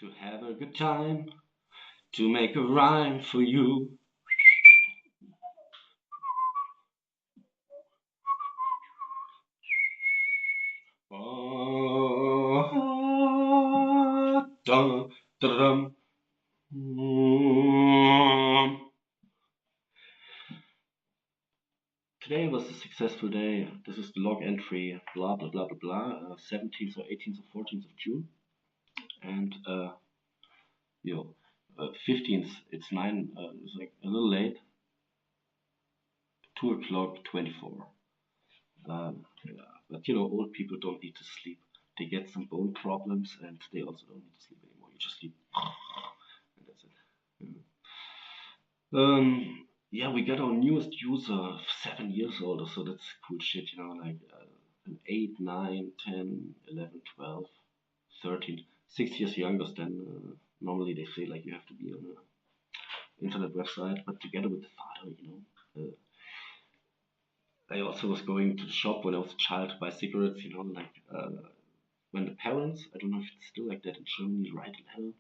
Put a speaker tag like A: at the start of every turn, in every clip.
A: To have a good time, to make a rhyme for you. Dun, dun, dun. Today was a successful day. This is the log entry, blah blah blah blah blah. 17th or 18th or 14th of June, and yo, 15th. It's nine. It's like a little late. 2 o'clock 24. Yeah, but old people don't need to sleep. They get some bone problems, and they also don't need to sleep anymore. You just sleep, and that's it. Yeah. Yeah, we got our newest user, 7 years old, so that's cool shit, like an 8, 9, 10, 11, 12, 13, 6 years younger than normally they say, like, you have to be on an internet website, but together with the father. I also was going to the shop when I was a child to buy cigarettes, like when the parents, I don't know if it's still like that in Germany, write a letter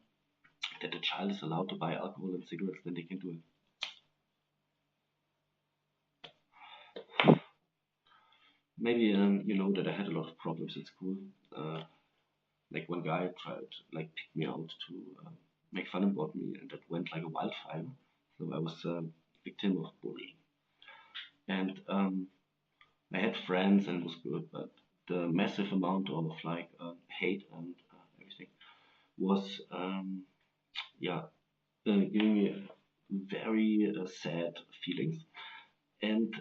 A: that the child is allowed to buy alcohol and cigarettes, then they can do it. Maybe you know that I had a lot of problems at school. Uh, like one guy tried like pick me out to make fun about me, and that went like a wildfire. So I was a victim of bullying, and I had friends and it was good, but the massive amount of like hate and everything was yeah giving me very sad feelings. And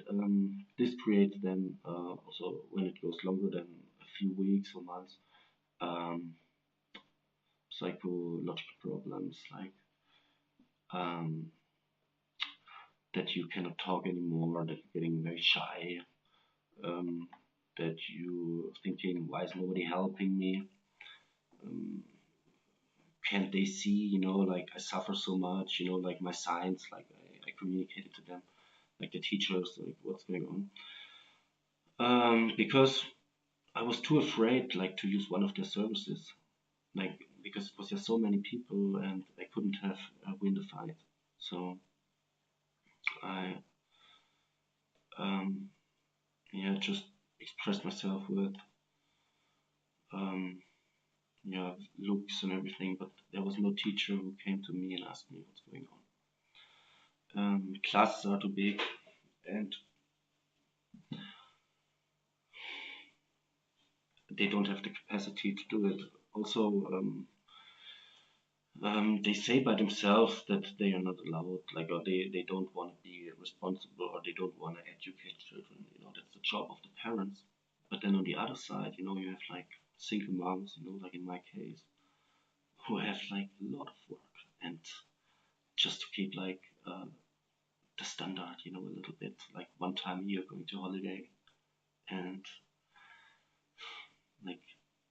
A: this creates then also when it goes longer than a few weeks or months, um, psychological problems like um, that you cannot talk anymore, that you're getting very shy, um, that you thinking, why is nobody helping me? Um, can't they see, like I suffer so much, like my signs, like I communicated to them, like the teachers, like what's going on. Because I was too afraid, like, to use one of their services, like because it was just so many people, and I couldn't have win the fight. So I, um, yeah, just expressed myself with, um, yeah, looks and everything. But there was no teacher who came to me and asked me what's going on. Classes are too big, and they don't have the capacity to do it. Also, they say by themselves that they are not allowed, like, or they don't want to be responsible, or they don't want to educate children. That's the job of the parents. But then on the other side, you have like single moms, like in my case, who have like a lot of work, and just to keep like the standard, a little bit, like one time a year going to holiday, and like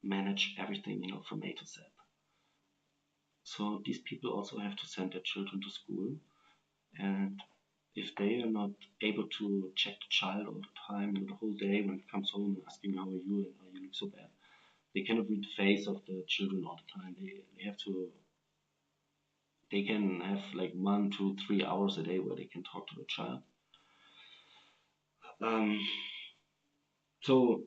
A: manage everything, from A to Z. So these people also have to send their children to school, and if they are not able to check the child all the time, the whole day when it comes home asking how are you and how you look so bad, they cannot read the face of the children all the time. They have to. They can have like 1, 2, 3 hours a day where they can talk to the child. Um, so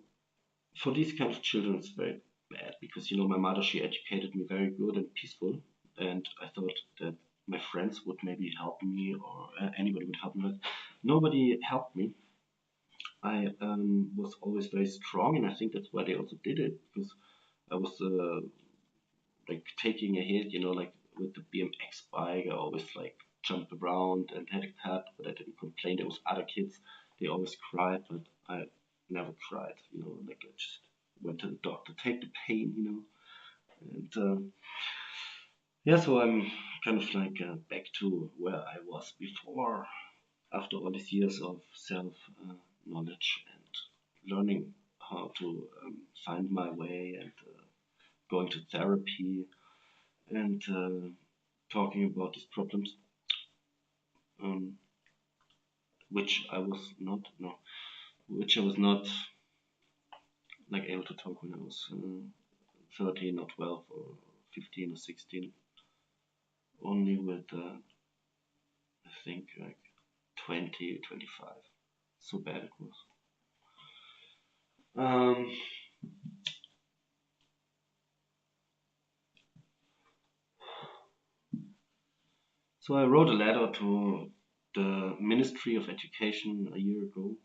A: for these kind of children, it's very bad because my mother, she educated me very good and peaceful, and I thought that my friends would maybe help me, or anybody would help me, but nobody helped me. I was always very strong, and I think that's why they also did it, because I was like taking a hit, like with the BMX bike. I always like jumped around and had a cut, but I didn't complain. There was other kids, they always cried, but I never cried. Like I just went to the doctor, take the pain, and yeah. So I'm kind of like back to where I was before, after all these years of self knowledge and learning how to find my way, and going to therapy, and talking about these problems, um, which I was not no, which I was not like able to talk when I was 13 or 12 or 15 or 16, only with I think like 20, 25. So bad it was. Um, so I wrote a letter to the Ministry of Education a year ago,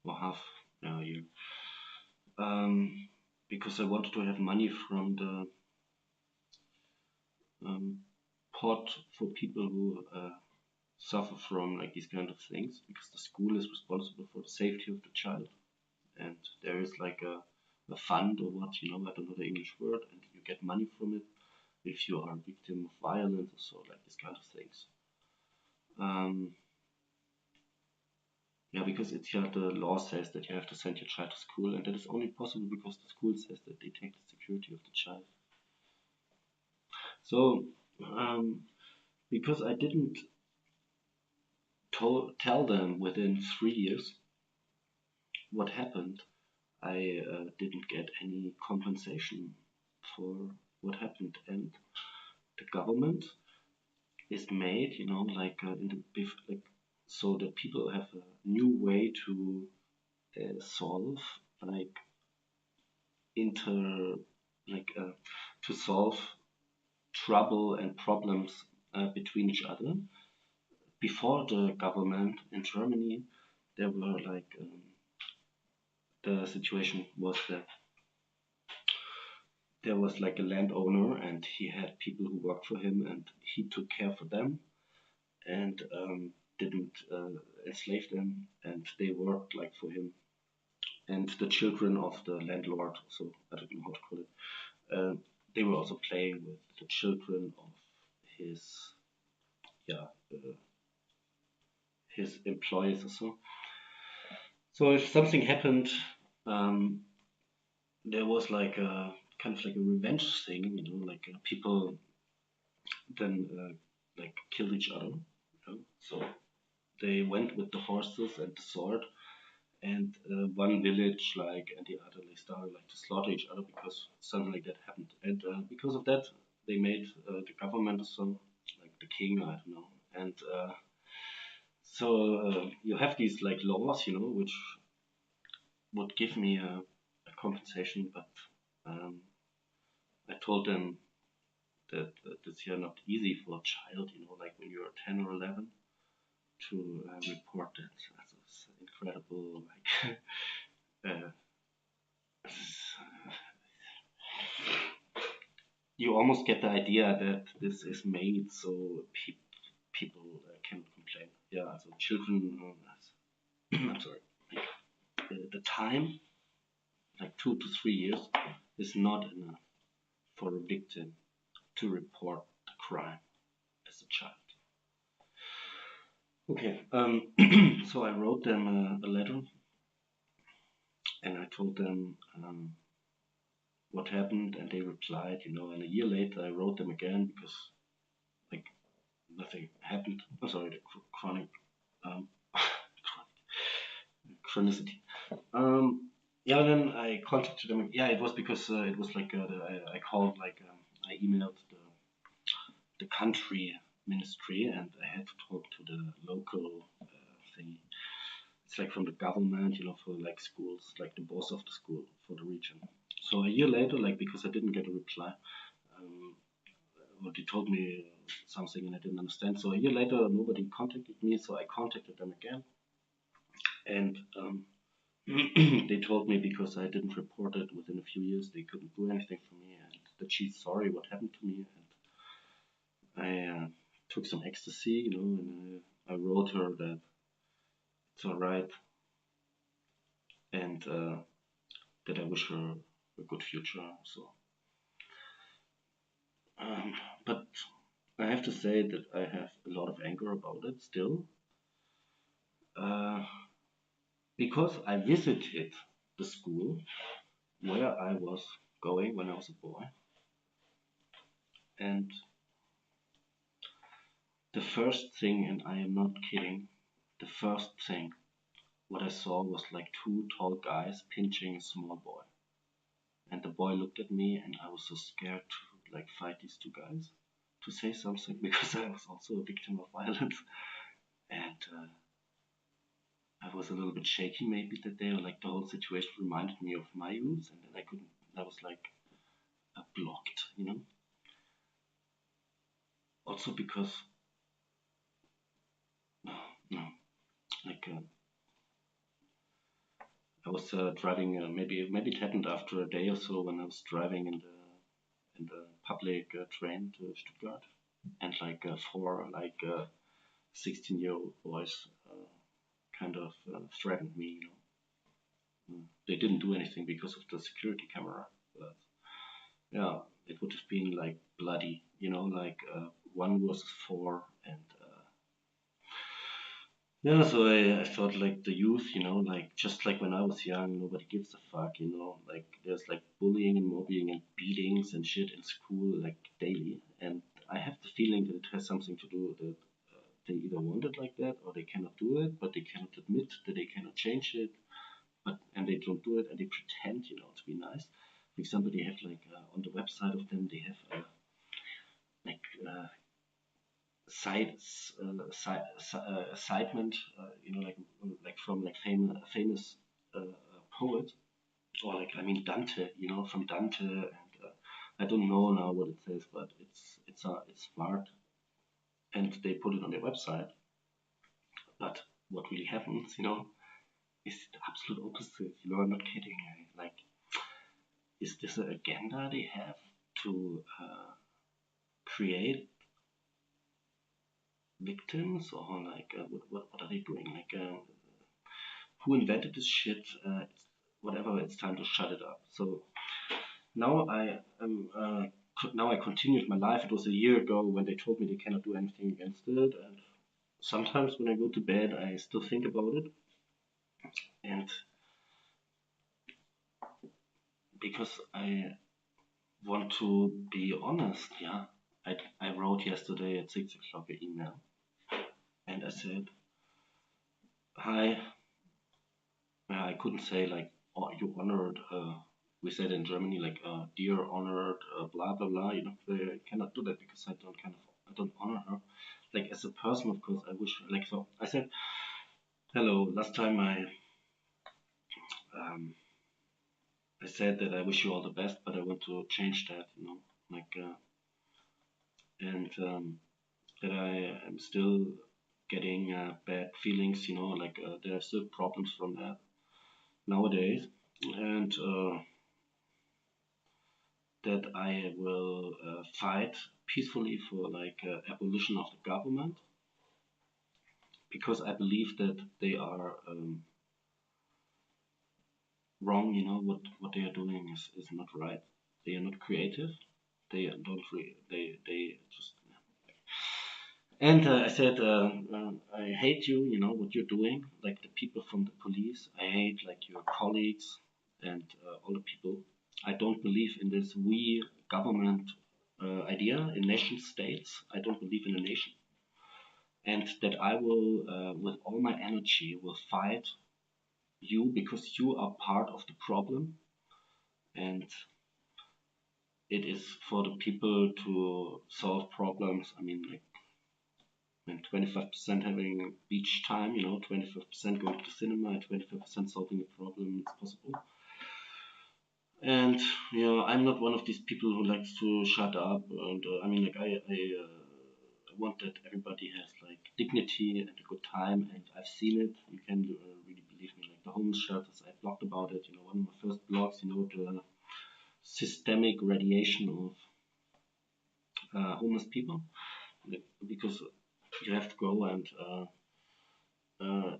A: or half a year, um, because I wanted to have money from the um, pot for people who suffer from like these kind of things, because the school is responsible for the safety of the child, and there is like a fund or what, I don't know the English word, and you get money from it if you are a victim of violence or so, like these kind of things. Um, yeah, because it's yeah, the law says that you have to send your child to school, and that is only possible because the school says that they take the security of the child. So, because I didn't tell them within 3 years what happened, I didn't get any compensation for what happened, and the government is made, like like so that people have a new way to solve like inter like to solve trouble and problems between each other. Before the government in Germany, there were like the situation was that there was like a landowner and he had people who worked for him and he took care for them and didn't enslave them, and they worked like for him. And the children of the landlord, so I don't know how to call it, they were also playing with the children of his, yeah, his employees or so. So if something happened, um, there was like a kind of like a revenge thing, like people then like killed each other. So they went with the horses and the sword, and one village like and the other they started like to slaughter each other because something like that happened, and because of that they made the government so like the king, I don't know, and so you have these like laws, which would give me a compensation, but um, I told them that it's here not easy for a child, like when you're 10 or 11 to report that. That's incredible, like uh, you almost get the idea that this is made so people cannot complain. Yeah, so children, I'm sorry, like, the time, like 2 to 3 years, is not enough for a victim to report the crime as a child. Okay, so I wrote them a letter and I told them what happened, and they replied, and a year later I wrote them again because like nothing happened. Oh, sorry, the chronic um, chronicity. Um, yeah, then I contacted them. Yeah, it was because it was like I called like I emailed the country ministry and I had to talk to the local thing. It's like from the government, for like schools, like the boss of the school for the region. So a year later, like because I didn't get a reply, um, well, they told me something and I didn't understand. So a year later, nobody contacted me, so I contacted them again, and they told me because I didn't report it within a few years, they couldn't do anything for me, and that she's sorry what happened to me. And I took some ecstasy, and I wrote her that it's all right, and that I wish her a good future. So, um, but I have to say that I have a lot of anger about it still, uh, because I visited the school where I was going when I was a boy, and the first thing, and I am not kidding, the first thing what I saw was like two tall guys pinching a small boy. And the boy looked at me, and I was so scared to like fight these two guys, to say something because I was also a victim of violence, and I was a little bit shaky maybe that day, or like the whole situation reminded me of my youth, and then I couldn't. I was like blocked, Also because no, no, like I was driving. Maybe it happened after a day or so when I was driving in the public train to Stuttgart, and like four 16-year-old boys kind of threatened me. They didn't do anything because of the security camera, but yeah, it would have been like bloody. Like one versus four, and yeah, so I thought like the youth, like just like when I was young, nobody gives a fuck, like there's like bullying and mobbing and beatings and shit in school like daily, and I have the feeling that it has something to do that they either want it like that or they cannot do it, but they cannot admit that they cannot change it, but and they don't do it and they pretend, to be nice. For example, they have like on the website of them they have like citement, like from like famous poet, or like I mean Dante, from Dante, and I don't know now what it says, but it's smart, and they put it on their website. But what really happens, is the absolute opposite. I'm not kidding. Like, is this an agenda they have to create victims, or like what are they doing? Like, who invented this shit? Whatever. It's time to shut it up. So now I am. Now I continued my life. It was a year ago when they told me they cannot do anything against it, and sometimes when I go to bed, I still think about it, and because I want to be honest, yeah, I wrote yesterday at 6 o'clock an email, and I said, "Hi." I couldn't say like, "Oh, you honored." We said in Germany like, "Dear honored," blah blah blah. I cannot do that because I don't honor her. Like as a person, of course, I wish like so. I said, "Hello." Last time um, I said that I wish you all the best, but I want to change that. Like and that I am still getting bad feelings. Like there are still problems from that nowadays, and that I will fight peacefully for like abolition of the government, because I believe that they are wrong. What they are doing is not right. They are not creative. They don't they just. And I said, I hate you, what you're doing, like the people from the police. I hate like your colleagues and all the people. I don't believe in this we government idea in nation states. I don't believe in a nation. And that I will, with all my energy, will fight you because you are part of the problem. And it is for the people to solve problems. I mean, like and 25% having beach time, 25% going to the cinema, and 25% solving a problem. It's possible. And I'm not one of these people who likes to shut up. And I mean, like I want that everybody has like dignity and a good time. And I've seen it. You can really believe me. Like the homeless shelters, I blogged about it. One of my first blogs. The systemic radiation of homeless people, like, because you have to go and uh,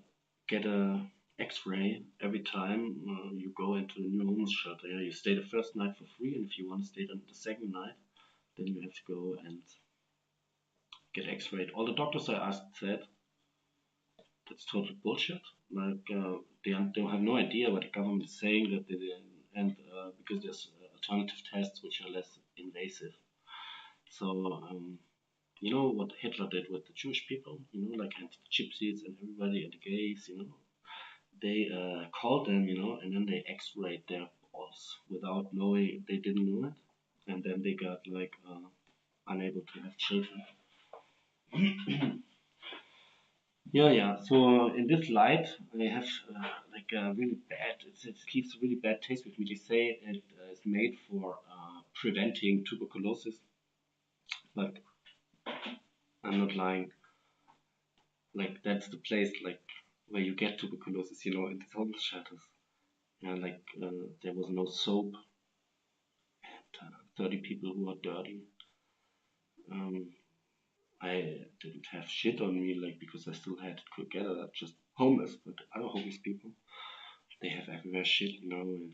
A: get a X-ray every time you go into a new homeless shelter. Yeah, you stay the first night for free, and if you want to stay the second night, then you have to go and get X-rayed. All the doctors I asked said that's total bullshit. Like they have no idea what the government is saying that they and because there's alternative tests which are less invasive. So what Hitler did with the Jewish people, like and the gypsies and everybody and the gays, they called them, and then they X-rayed their jobs without knowing they didn't know it, and then they got like unable to have children. Yeah, yeah. So in this light, I have like a really bad. It leaves a really bad taste with me. They say it is made for preventing tuberculosis, but I'm not lying. Like that's the place like where you get tuberculosis. In these homeless shelters. Yeah, like there was no soap. 30 people who are dirty. Um, I didn't have shit on me, like because I still had it together. Just homeless, but other homeless people, they have everywhere shit, and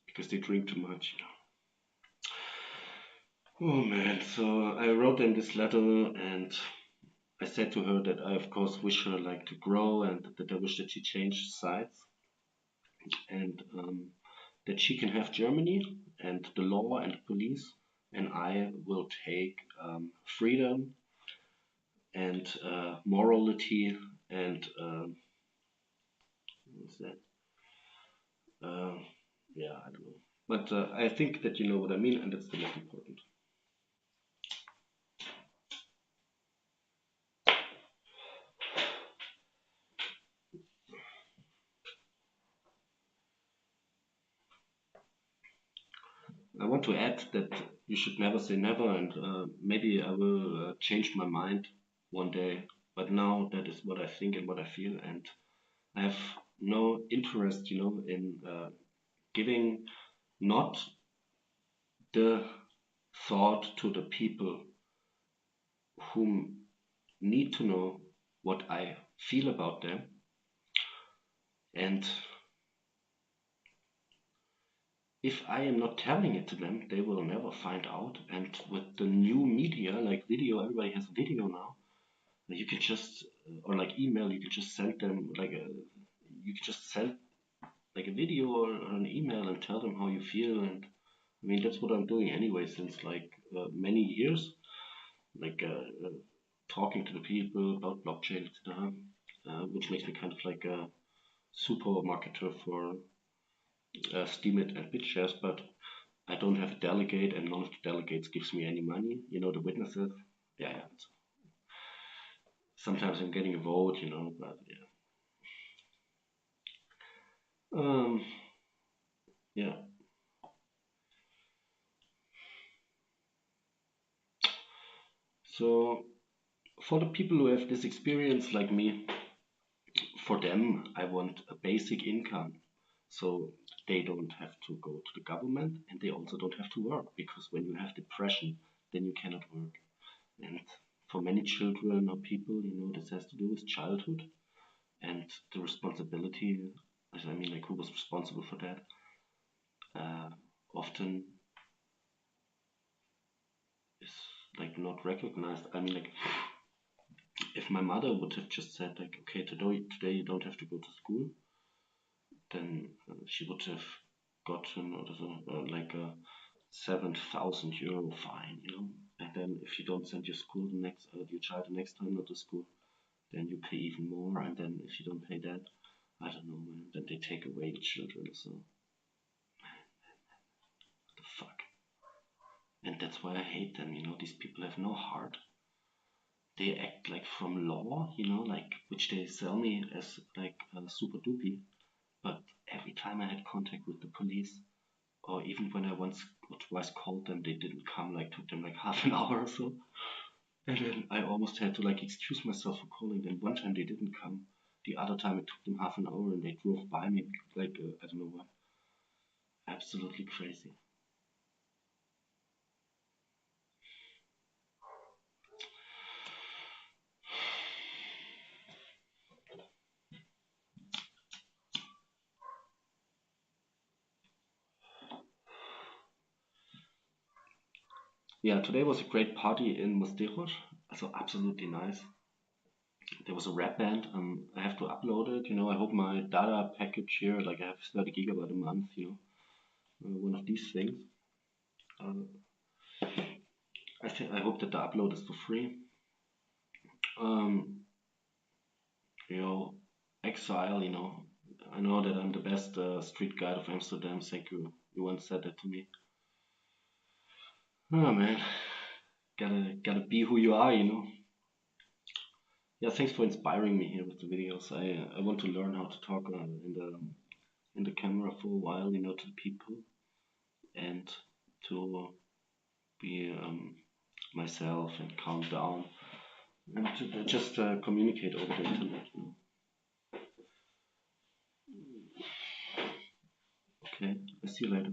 A: because they drink too much. Oh man! So I wrote them this letter, and I said to her that I of course wish her like to grow, and that I wish that she changed sides, and that she can have Germany and the law and the police, and I will take freedom and morality and what's that? Uh, yeah, I don't know. But I think that you know what I mean, and that's the most important. I want to add that you should never say never, and maybe I will change my mind one day. But now that is what I think and what I feel, and I have no interest, in giving not the thought to the people whom need to know what I feel about them. And if I am not telling it to them, they will never find out. And with the new media, like video, everybody has video now. You can just, or like email, you can just send them you can just send like a video or an email and tell them how you feel. And I mean, that's what I'm doing anyway since like many years, like talking to the people about blockchain, etc., which makes me kind of like a super marketer for Steemit and BitShares, but I don't have a delegate, and none of the delegates gives me any money. The witnesses. Yeah, yeah. Sometimes I'm getting a vote, but yeah. Um, yeah. So for the people who have this experience like me, for them, I want a basic income. So they don't have to go to the government, and they also don't have to work, because when you have depression, then you cannot work. And for many children or people, this has to do with childhood and the responsibility. I mean, like, who was responsible for that? Uh, Often is like not recognized. I mean, like, if my mother would have just said, like, okay, today you don't have to go to school, then she would have gotten like a 7,000 euro fine. And then if you don't send your child the next time not to school, then you pay even more. And then if you don't pay that, I don't know, man, then they take away your children. So what the fuck? And that's why I hate them. These people have no heart. They act like from law, like which they sell me as like super duper. But every time I had contact with the police, or even when I once or twice called them, they didn't come. Like took them like half an hour or so, and then I almost had to like excuse myself for calling them. One time they didn't come. The other time it took them half an hour, and they drove by me like I don't know what. Absolutely crazy. Yeah, today was a great party in Mosteros. So absolutely nice. There was a rap band. I have to upload it. I hope my data package here, like I have 30 gigabyte a month. One of these things. Uh, I hope that the upload is for free. Um, you know, exile. I know that I'm the best street guide of Amsterdam. Thank you. You once said that to me. Oh man, gotta be who you are, you know. Yeah, thanks for inspiring me here with the videos. I want to learn how to talk in the camera for a while, you know, to the people, and to be myself and calm down and to just communicate over the internet. You know? Okay, I see you later.